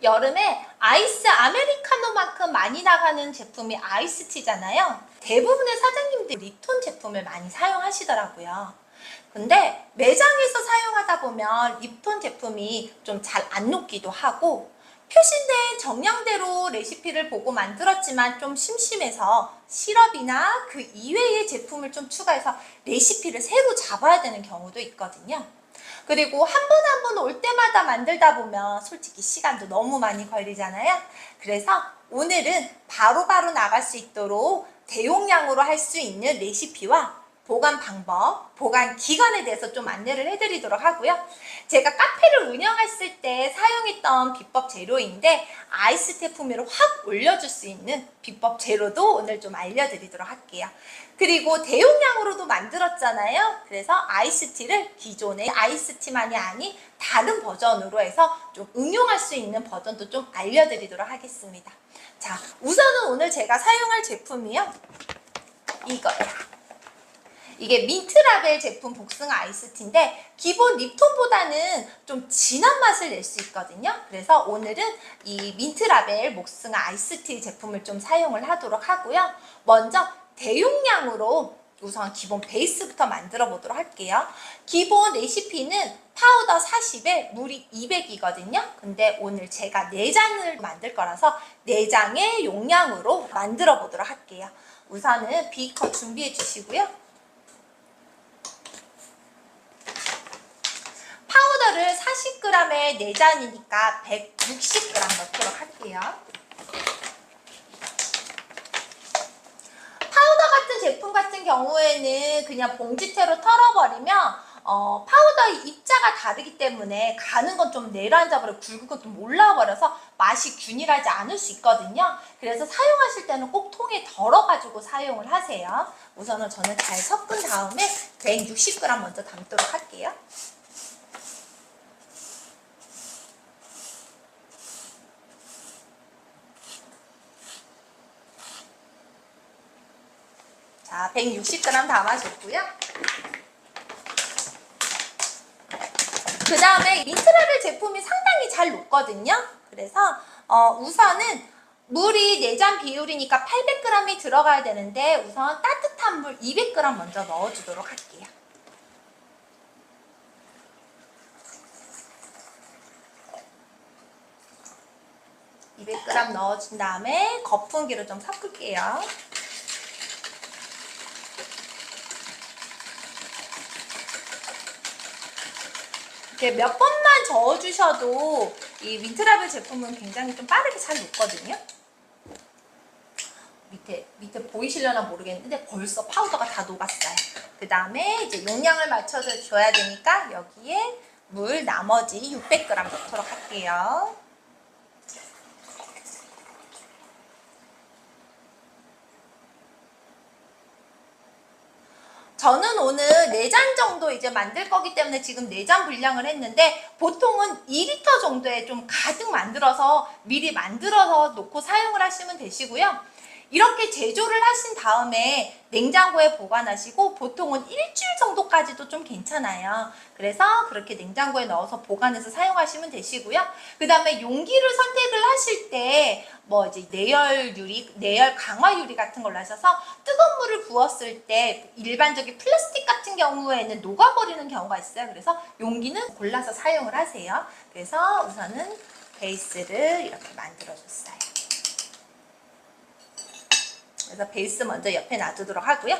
여름에 아이스 아메리카노만큼 많이 나가는 제품이 아이스티잖아요. 대부분의 사장님들이 립톤 제품을 많이 사용하시더라고요. 근데 매장에서 사용하다 보면 립톤 제품이 좀 잘 안 녹기도 하고, 표시된 정량대로 레시피를 보고 만들었지만 좀 심심해서 시럽이나 그 이외의 제품을 좀 추가해서 레시피를 새로 잡아야 되는 경우도 있거든요. 그리고 한 번 한 번 올 때마다 만들다 보면 솔직히 시간도 너무 많이 걸리잖아요. 그래서 오늘은 바로바로 나갈 수 있도록 대용량으로 할 수 있는 레시피와 보관 방법, 보관 기간에 대해서 좀 안내를 해드리도록 하고요. 제가 카페를 운영했을 때 사용했던 비법 재료인데 아이스티 풍미를 확 올려줄 수 있는 비법 재료도 오늘 좀 알려드리도록 할게요. 그리고 대용량으로도 만들었잖아요. 그래서 아이스티를 기존의 아이스티만이 아닌 다른 버전으로 해서 좀 응용할 수 있는 버전도 좀 알려드리도록 하겠습니다. 자, 우선은 오늘 제가 사용할 제품이요, 이거예요. 이게 민트라벨 제품 복숭아 아이스티인데 기본 립톤보다는 좀 진한 맛을 낼 수 있거든요. 그래서 오늘은 이 민트라벨 복숭아 아이스티 제품을 좀 사용을 하도록 하고요. 먼저 대용량으로 우선 기본 베이스부터 만들어 보도록 할게요. 기본 레시피는 파우더 40에 물이 200이거든요. 근데 오늘 제가 4잔을 만들 거라서 4장의 용량으로 만들어 보도록 할게요. 우선은 비커 준비해 주시고요. 파우더를 40g에 4잔이니까 160g 넣도록 할게요. 파우더 같은 제품 같은 경우에는 그냥 봉지채로 털어버리면 파우더의 입자가 다르기 때문에 가는 건 좀 내려앉아버리고 굵은 건 좀 올라와버려서 맛이 균일하지 않을 수 있거든요. 그래서 사용하실 때는 꼭 통에 덜어가지고 사용을 하세요. 우선은 저는 잘 섞은 다음에 160g 먼저 담도록 할게요. 자, 160g 담아줬고요. 그 다음에 민트라벨 제품이 상당히 잘 녹거든요. 그래서 우선은 물이 4잔 비율이니까 800g이 들어가야 되는데 우선 따뜻한 물 200g 먼저 넣어주도록 할게요. (200g) 넣어준 다음에 거품기로 좀 섞을게요. 이렇게 몇 번만 저어주셔도 이 민트라벨 제품은 굉장히 좀 빠르게 잘 녹거든요. 밑에 보이시려나 모르겠는데 벌써 파우더가 다 녹았어요. 그 다음에 이제 용량을 맞춰서 줘야 되니까 여기에 물 나머지 600g 넣도록 할게요. 저는 오늘 4잔 정도 이제 만들 거기 때문에 지금 4잔 분량을 했는데 보통은 2리터 정도에 좀 가득 만들어서 미리 만들어서 놓고 사용을 하시면 되시고요. 이렇게 제조를 하신 다음에 냉장고에 보관하시고 보통은 일주일 정도까지도 좀 괜찮아요. 그래서 그렇게 냉장고에 넣어서 보관해서 사용하시면 되시고요. 그 다음에 용기를 선택을 하실 때 뭐 이제 내열 강화 유리 같은 걸로 하셔서 뜨거운 물을 부었을 때 일반적인 플라스틱 같은 경우에는 녹아버리는 경우가 있어요. 그래서 용기는 골라서 사용을 하세요. 그래서 우선은 베이스를 이렇게 만들어줬어요. 그래서 베이스 먼저 옆에 놔두도록 하고요.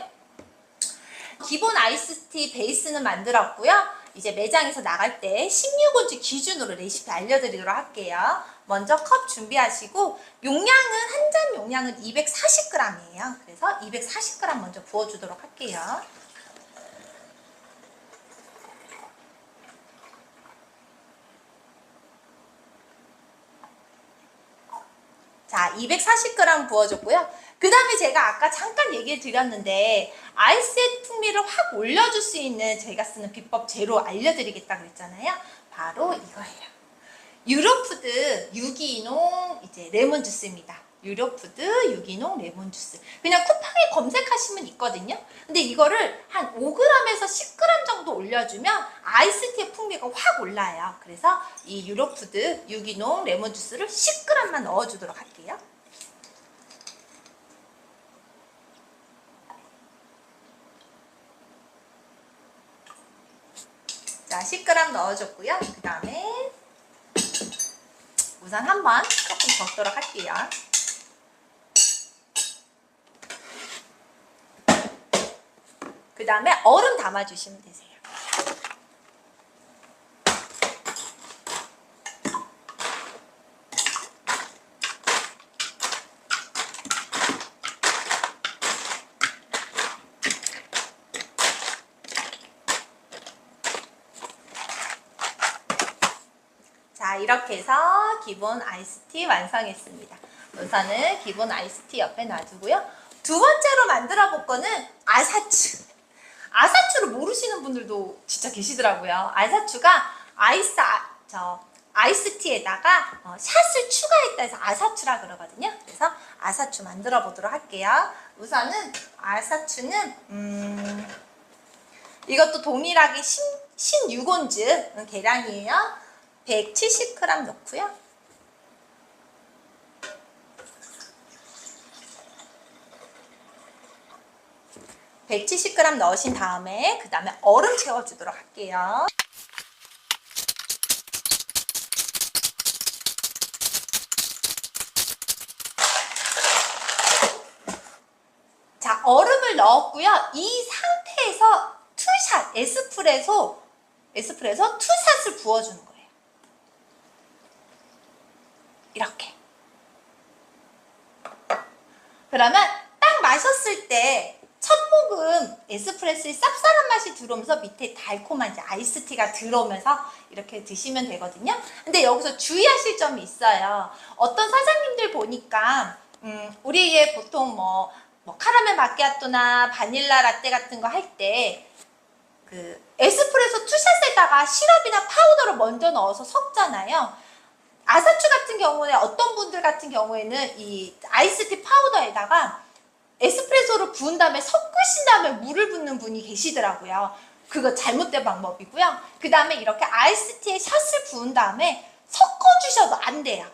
기본 아이스티 베이스는 만들었고요. 이제 매장에서 나갈 때 16온즈 기준으로 레시피 알려드리도록 할게요. 먼저 컵 준비하시고 용량은 한 잔 용량은 240g이에요. 그래서 240g 먼저 부어주도록 할게요. 자, 240g 부어줬고요. 그 다음에 제가 아까 잠깐 얘기를 드렸는데 아이스의 풍미를 확 올려줄 수 있는 제가 쓰는 비법 재료 알려드리겠다 그랬잖아요. 바로 이거예요. 유로푸드 유기농 이제 레몬 주스입니다. 유료푸드 유기농 레몬주스. 그냥 쿠팡에 검색하시면 있거든요. 근데 이거를 한 5g에서 10g 정도 올려주면 아이스티의 풍미가 확 올라요. 그래서 이 유료푸드 유기농 레몬주스를 10g만 넣어주도록 할게요. 자, 10g 넣어줬고요. 그 다음에 우선 한번 조금 적도록 할게요. 그 다음에 얼음 담아주시면 되세요. 자, 이렇게 해서 기본 아이스티 완성했습니다. 우선은 기본 아이스티 옆에 놔두고요. 두 번째로 만들어 볼 거는 아사추. 아사추를 모르시는 분들도 진짜 계시더라고요. 아사추가 아이스티에다가 샷을 추가했다 해서 아사추라 그러거든요. 그래서 아사추 만들어 보도록 할게요. 우선은 아사추는 이것도 동일하게 신유곤즈 계량이에요. 170g 넣고요. (170g) 넣으신 다음에 그 다음에 얼음 채워주도록 할게요. 자, 얼음을 넣었고요. 이 상태에서 투샷, 에스프레소 투샷을 부어주는 거예요. 이렇게. 그러면 딱 마셨을 때 첫 모금 에스프레소의 쌉쌀한 맛이 들어오면서 밑에 달콤한 이제 아이스티가 들어오면서 이렇게 드시면 되거든요. 근데 여기서 주의하실 점이 있어요. 어떤 사장님들 보니까 우리의 보통 뭐 카라멜 마키아토나 바닐라 라떼 같은 거 할 때 그 에스프레소 투샷에다가 시럽이나 파우더를 먼저 넣어서 섞잖아요. 아사추 같은 경우에 어떤 분들 같은 경우에는 이 아이스티 파우더에다가 에스프레소를 부은 다음에 섞으신 다음에 물을 붓는 분이 계시더라고요. 그거 잘못된 방법이고요. 그 다음에 이렇게 아이스티에 샷을 부은 다음에 섞어주셔도 안 돼요.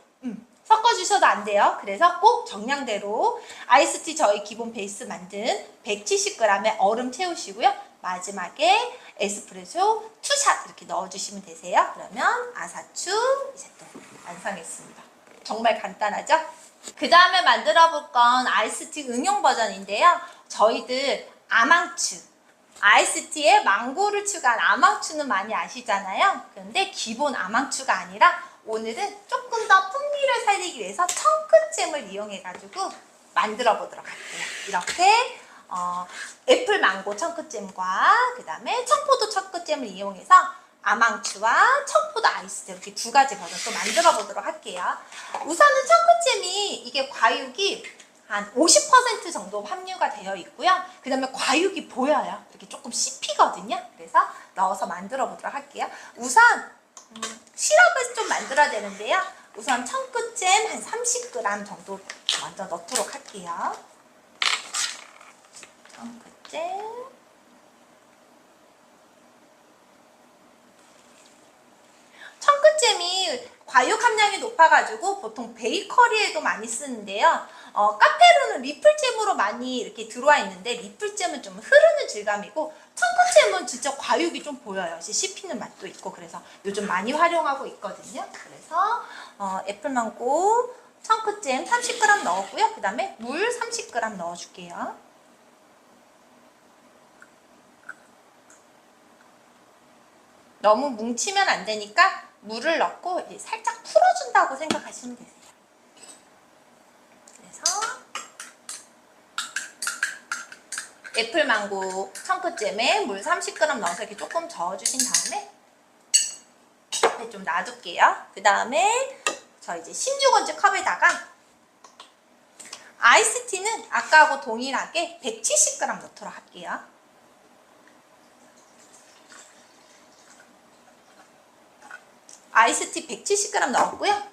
섞어주셔도 안 돼요. 그래서 꼭 정량대로 아이스티 저희 기본 베이스 만든 170g의 얼음 채우시고요. 마지막에 에스프레소 투샷 이렇게 넣어주시면 되세요. 그러면 아사추 이제 또 완성했습니다. 정말 간단하죠? 그 다음에 만들어 볼 건 아이스티 응용 버전인데요. 저희들 아망추, 아이스티에 망고를 추가한 아망추는 많이 아시잖아요. 그런데 기본 아망추가 아니라 오늘은 조금 더 풍미를 살리기 위해서 청크잼을 이용해가지고 만들어 보도록 할게요. 이렇게 애플 망고 청크잼과 그 다음에 청포도 청크잼을 이용해서 아망추와 청포도 아이스티 이렇게 두 가지 버전 또 만들어 보도록 할게요. 우선은 청크잼이 이게 과육이 한 50% 정도 함유가 되어 있고요. 그 다음에 과육이 보여요. 이렇게 조금 씹히거든요. 그래서 넣어서 만들어 보도록 할게요. 우선 시럽을 좀 만들어야 되는데요. 우선 청크잼 한 30g 정도 먼저 넣도록 할게요. 청크잼 청크잼이 과육 함량이 높아가지고 보통 베이커리에도 많이 쓰는데요. 카페로는 리플잼으로 많이 이렇게 들어와 있는데 리플잼은 좀 흐르는 질감이고 청크잼은 진짜 과육이 좀 보여요. 씹히는 맛도 있고 그래서 요즘 많이 활용하고 있거든요. 그래서 애플망고 청크잼 30g 넣었고요. 그 다음에 물 30g 넣어줄게요. 너무 뭉치면 안 되니까 물을 넣고 살짝 풀어준다고 생각하시면 되세요. 그래서 애플망고 청크잼에 물 30g 넣어서 이렇게 조금 저어주신 다음에 좀 놔둘게요. 그 다음에 저 이제 신유곤즈 컵에다가 아이스티는 아까하고 동일하게 170g 넣도록 할게요. 아이스티 170g 넣었고요.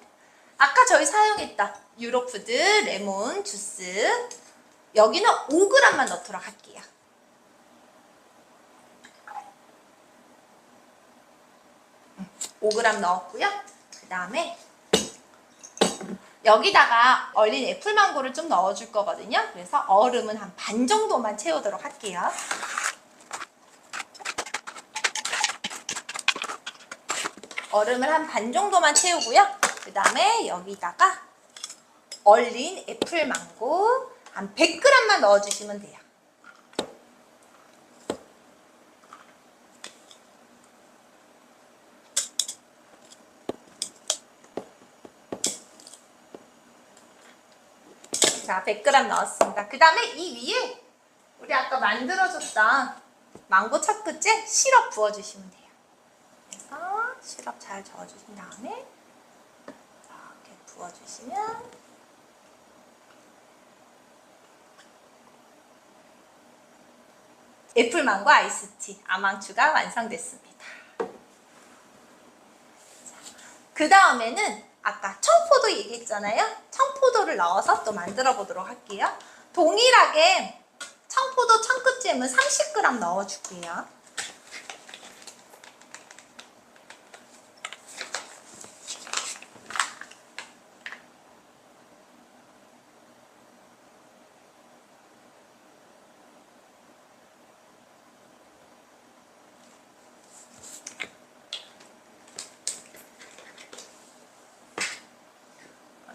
아까 저희 사용했던 유로푸드 레몬 주스 여기는 5g만 넣도록 할게요. 음, 5g 넣었고요. 그 다음에 여기다가 얼린 애플망고를 좀 넣어줄 거거든요. 그래서 얼음은 한 반 정도만 채우도록 할게요. 얼음을 한 반 정도만 채우고요. 그 다음에 여기다가 얼린 애플망고 한 100g만 넣어주시면 돼요. 자, 100g 넣었습니다. 그 다음에 이 위에 우리 아까 만들어줬던 망고 초코잼 시럽 부어주시면 돼요. 그래서 시럽 잘 저어주신 다음에 이렇게 부어주시면 애플망고 아이스티 아망추가 완성됐습니다. 그 다음에는 아까 청포도 얘기했잖아요. 청포도를 넣어서 또 만들어 보도록 할게요. 동일하게 청포도 청크잼을 30g 넣어줄게요.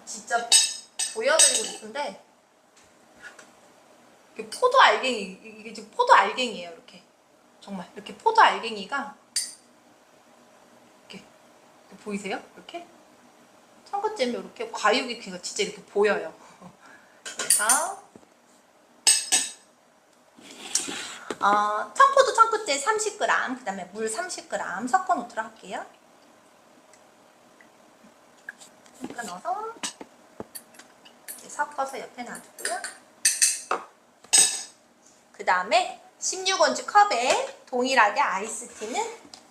진짜 보여드리고 싶은데 포도 알갱이 이게 지금 포도 알갱이에요. 이렇게 정말 이렇게 포도 알갱이가 이렇게 보이세요? 이렇게 청국잼이 이렇게 과육이 그냥 진짜 이렇게 보여요. 그래서 청포도 청국잼 30g 그 다음에 물 30g 섞어 놓도록 할게요. 넣어서 섞어서 옆에 놔두고요. 그 다음에 16온즈 컵에 동일하게 아이스티는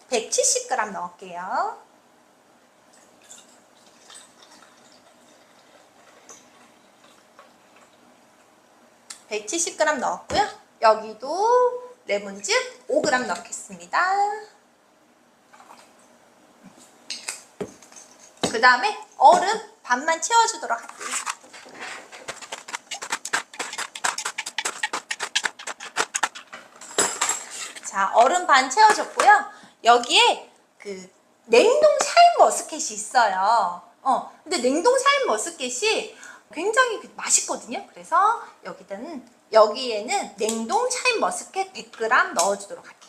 170g 넣을게요. (170g) 넣었고요. 여기도 레몬즙 5g 넣겠습니다. 그 다음에 얼음 반만 채워주도록 할게요. 자, 얼음 반 채워줬고요. 여기에 그 냉동 샤인머스켓이 있어요. 근데 냉동 샤인머스켓이 굉장히 맛있거든요. 그래서 여기에는 냉동 샤인머스켓 100g 넣어주도록 할게요.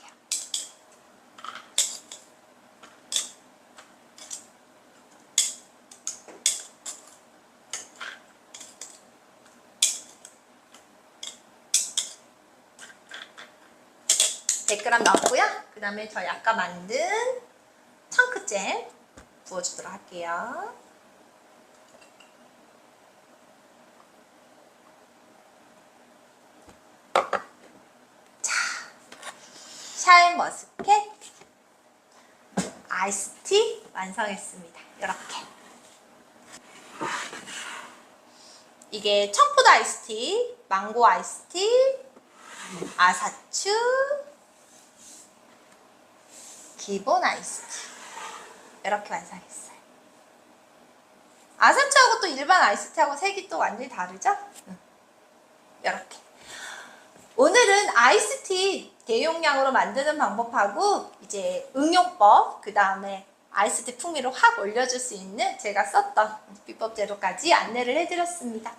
넣었고요. 그 다음에 저희 아까 만든 청크잼 부어주도록 할게요. 자, 샤인머스켓 아이스티 완성했습니다. 이렇게. 이게 청포도 아이스티, 망고 아이스티, 아사추, 기본 아이스티 이렇게 완성했어요. 아사추하고 또 일반 아이스티하고 색이 또 완전히 다르죠? 이렇게. 오늘은 아이스티 대용량으로 만드는 방법하고 이제 응용법, 그 다음에 아이스티 풍미를 확 올려줄 수 있는 제가 썼던 비법 재료까지 안내를 해드렸습니다.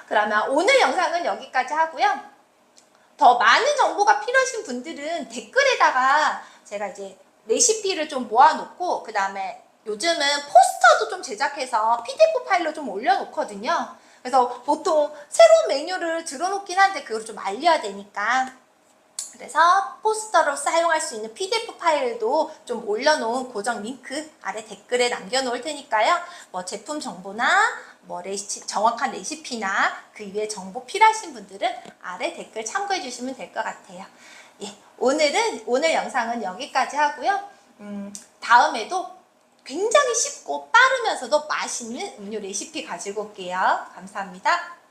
그러면 오늘 영상은 여기까지 하고요. 더 많은 정보가 필요하신 분들은 댓글에다가 제가 이제 레시피를 좀 모아놓고 그 다음에 요즘은 포스터도 좀 제작해서 PDF 파일로 좀 올려놓거든요. 그래서 보통 새로운 메뉴를 들어놓긴 한데 그걸 좀 알려야 되니까 그래서 포스터로 사용할 수 있는 PDF 파일도 좀 올려놓은 고정 링크 아래 댓글에 남겨놓을 테니까요. 뭐 제품 정보나 뭐 정확한 레시피나 그 이외의 정보 필요하신 분들은 아래 댓글 참고해 주시면 될 것 같아요. 예, 오늘 영상은 여기까지 하고요. 다음에도 굉장히 쉽고 빠르면서도 맛있는 음료 레시피 가지고 올게요. 감사합니다.